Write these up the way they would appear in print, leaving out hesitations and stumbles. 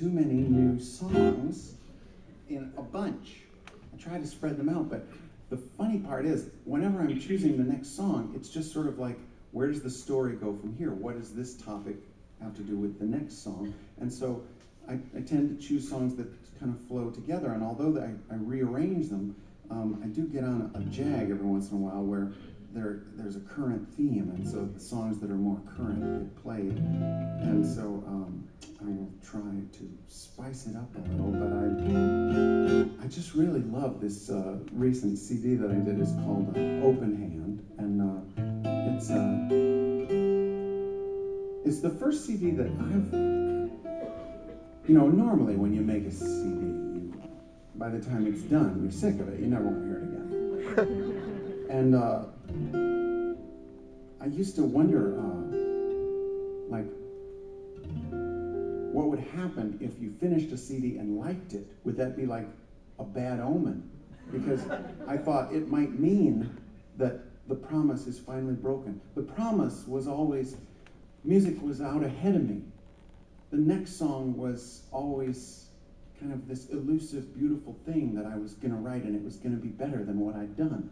too many new songs in a bunch. I try to spread them out, but the funny part is, whenever I'm choosing the next song, it's just sort of like, where does the story go from here? What does this topic have to do with the next song? And so I tend to choose songs that kind of flow together, and although I rearrange them, I do get on a jag every once in a while where there's a current theme, and so the songs that are more current get played. And so I will try to spice it up a little, but I just really love this recent CD that I did. It's called Open Hand, and it's the first CD that normally when you make a CD, by the time it's done, you're sick of it. You never want to hear it again. And I used to wonder, what would happen if you finished a CD and liked it? Would that be like a bad omen? Because I thought it might mean that the promise is finally broken. The promise was always, music was out ahead of me. The next song was always kind of this elusive, beautiful thing that I was going to write, and it was going to be better than what I'd done.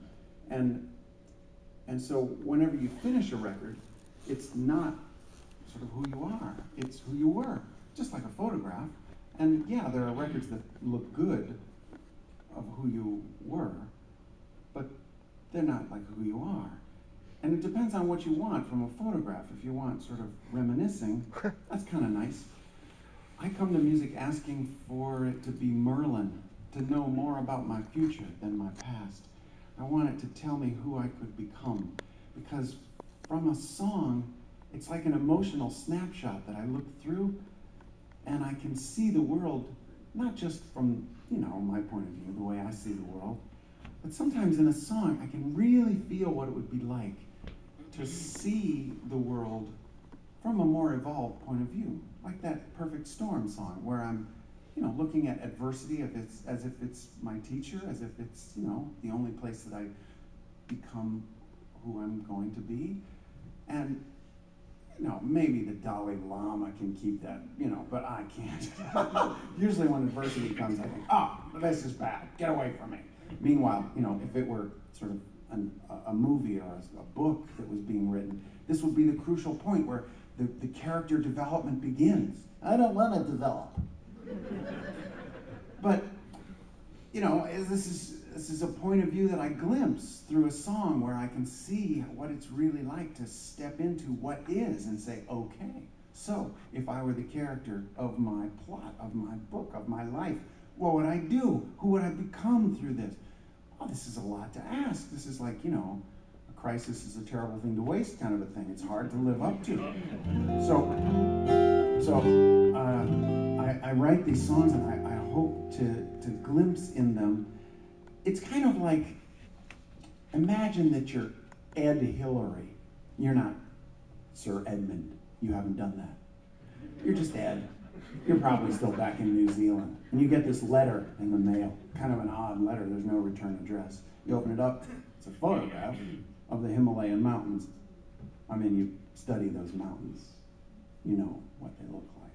And so whenever you finish a record, it's not sort of who you are, it's who you were, just like a photograph. And yeah, there are records that look good of who you were, but they're not like who you are. And it depends on what you want from a photograph. If you want sort of reminiscing, that's kind of nice. I come to music asking for it to be Merlin, to know more about my future than my past. I want it to tell me who I could become. Because from a song, it's like an emotional snapshot that I look through, and I can see the world, not just from, my point of view, the way I see the world, but sometimes in a song, I can really feel what it would be like to see the world from a more evolved point of view. Like that Perfect Storm song, where I'm, looking at adversity as if it's my teacher, as if it's, the only place that I become who I'm going to be. And, maybe the Dalai Lama can keep that, but I can't. Usually when adversity comes, I think, oh, this is bad, get away from me. Meanwhile, if it were sort of a movie or a book that was being written, this would be the crucial point where the character development begins. I don't want to develop. But, this is a point of view that I glimpse through a song where I can see what it's really like to step into what is and say, okay, so if I were the character of my plot, of my book, of my life, what would I do? Who would I become through this? Oh, this is a lot to ask. This is like, a crisis is a terrible thing to waste kind of a thing. It's hard to live up to. So I write these songs, and I hope to glimpse in them. It's kind of like, imagine that you're Ed Hillary. You're not Sir Edmund. You haven't done that. You're just Ed. You're probably still back in New Zealand. And you get this letter in the mail, kind of an odd letter. There's no return address. You open it up, it's a photograph of the Himalayan mountains. I mean, you study those mountains, you know what they look like.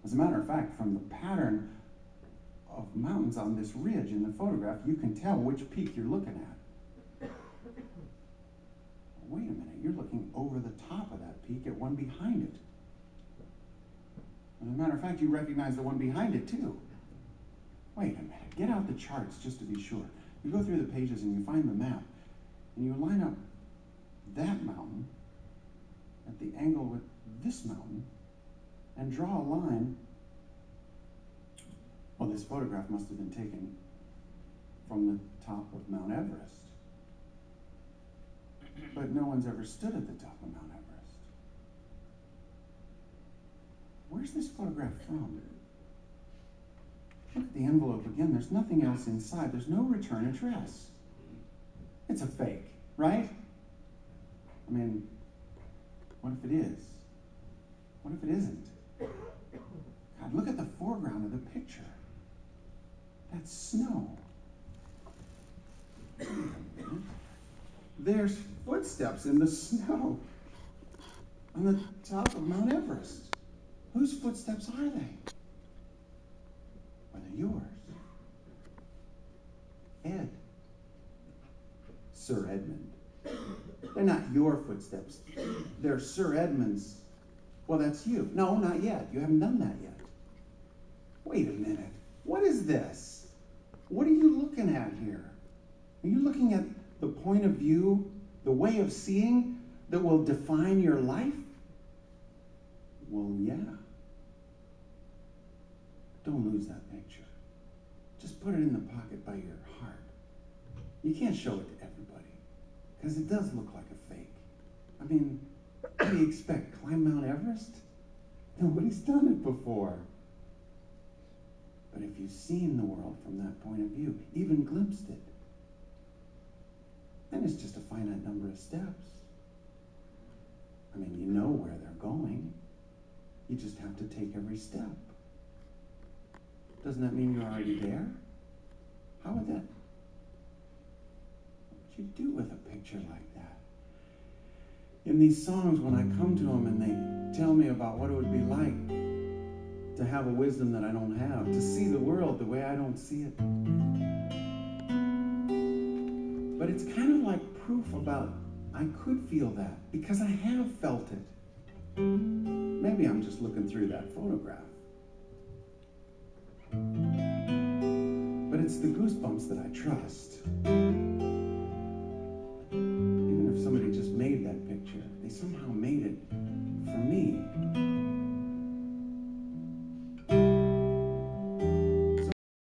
As a matter of fact, from the pattern of mountains on this ridge in the photograph, you can tell which peak you're looking at. Wait a minute, you're looking over the top of that peak at one behind it. As a matter of fact, you recognize the one behind it too. Wait a minute, get out the charts just to be sure. You go through the pages and you find the map, and you line up that mountain at the angle with this mountain, and draw a line. Well, this photograph must have been taken from the top of Mount Everest. But no one's ever stood at the top of Mount Everest. Where's this photograph from? Look at the envelope again. There's nothing else inside. There's no return address. It's a fake, right? I mean, what if it is? What if it isn't? God, look at the foreground of the picture. That's snow. There's footsteps in the snow on the top of Mount Everest. Whose footsteps are they? yours. Ed. Sir Edmund. They're not your footsteps. They're Sir Edmund's. Well, that's you. No, not yet. You haven't done that yet. Wait a minute. What is this? What are you looking at here? Are you looking at the point of view, the way of seeing that will define your life? Well, yeah. Don't lose that picture. Just put it in the pocket by your heart. You can't show it to everybody, because it does look like a fake. I mean, what do you expect? Climb Mount Everest? Nobody's done it before. But if you've seen the world from that point of view, even glimpsed it, then it's just a finite number of steps. I mean, you know where they're going. You just have to take every step. Doesn't that mean you're already there? How would that? What would you do with a picture like that? In these songs, when I come to them and they tell me about what it would be like to have a wisdom that I don't have, to see the world the way I don't see it. But it's kind of like proof about I could feel that because I have felt it. Maybe I'm just looking through that photograph. But it's the goosebumps that I trust. Even if somebody just made that picture, they somehow made it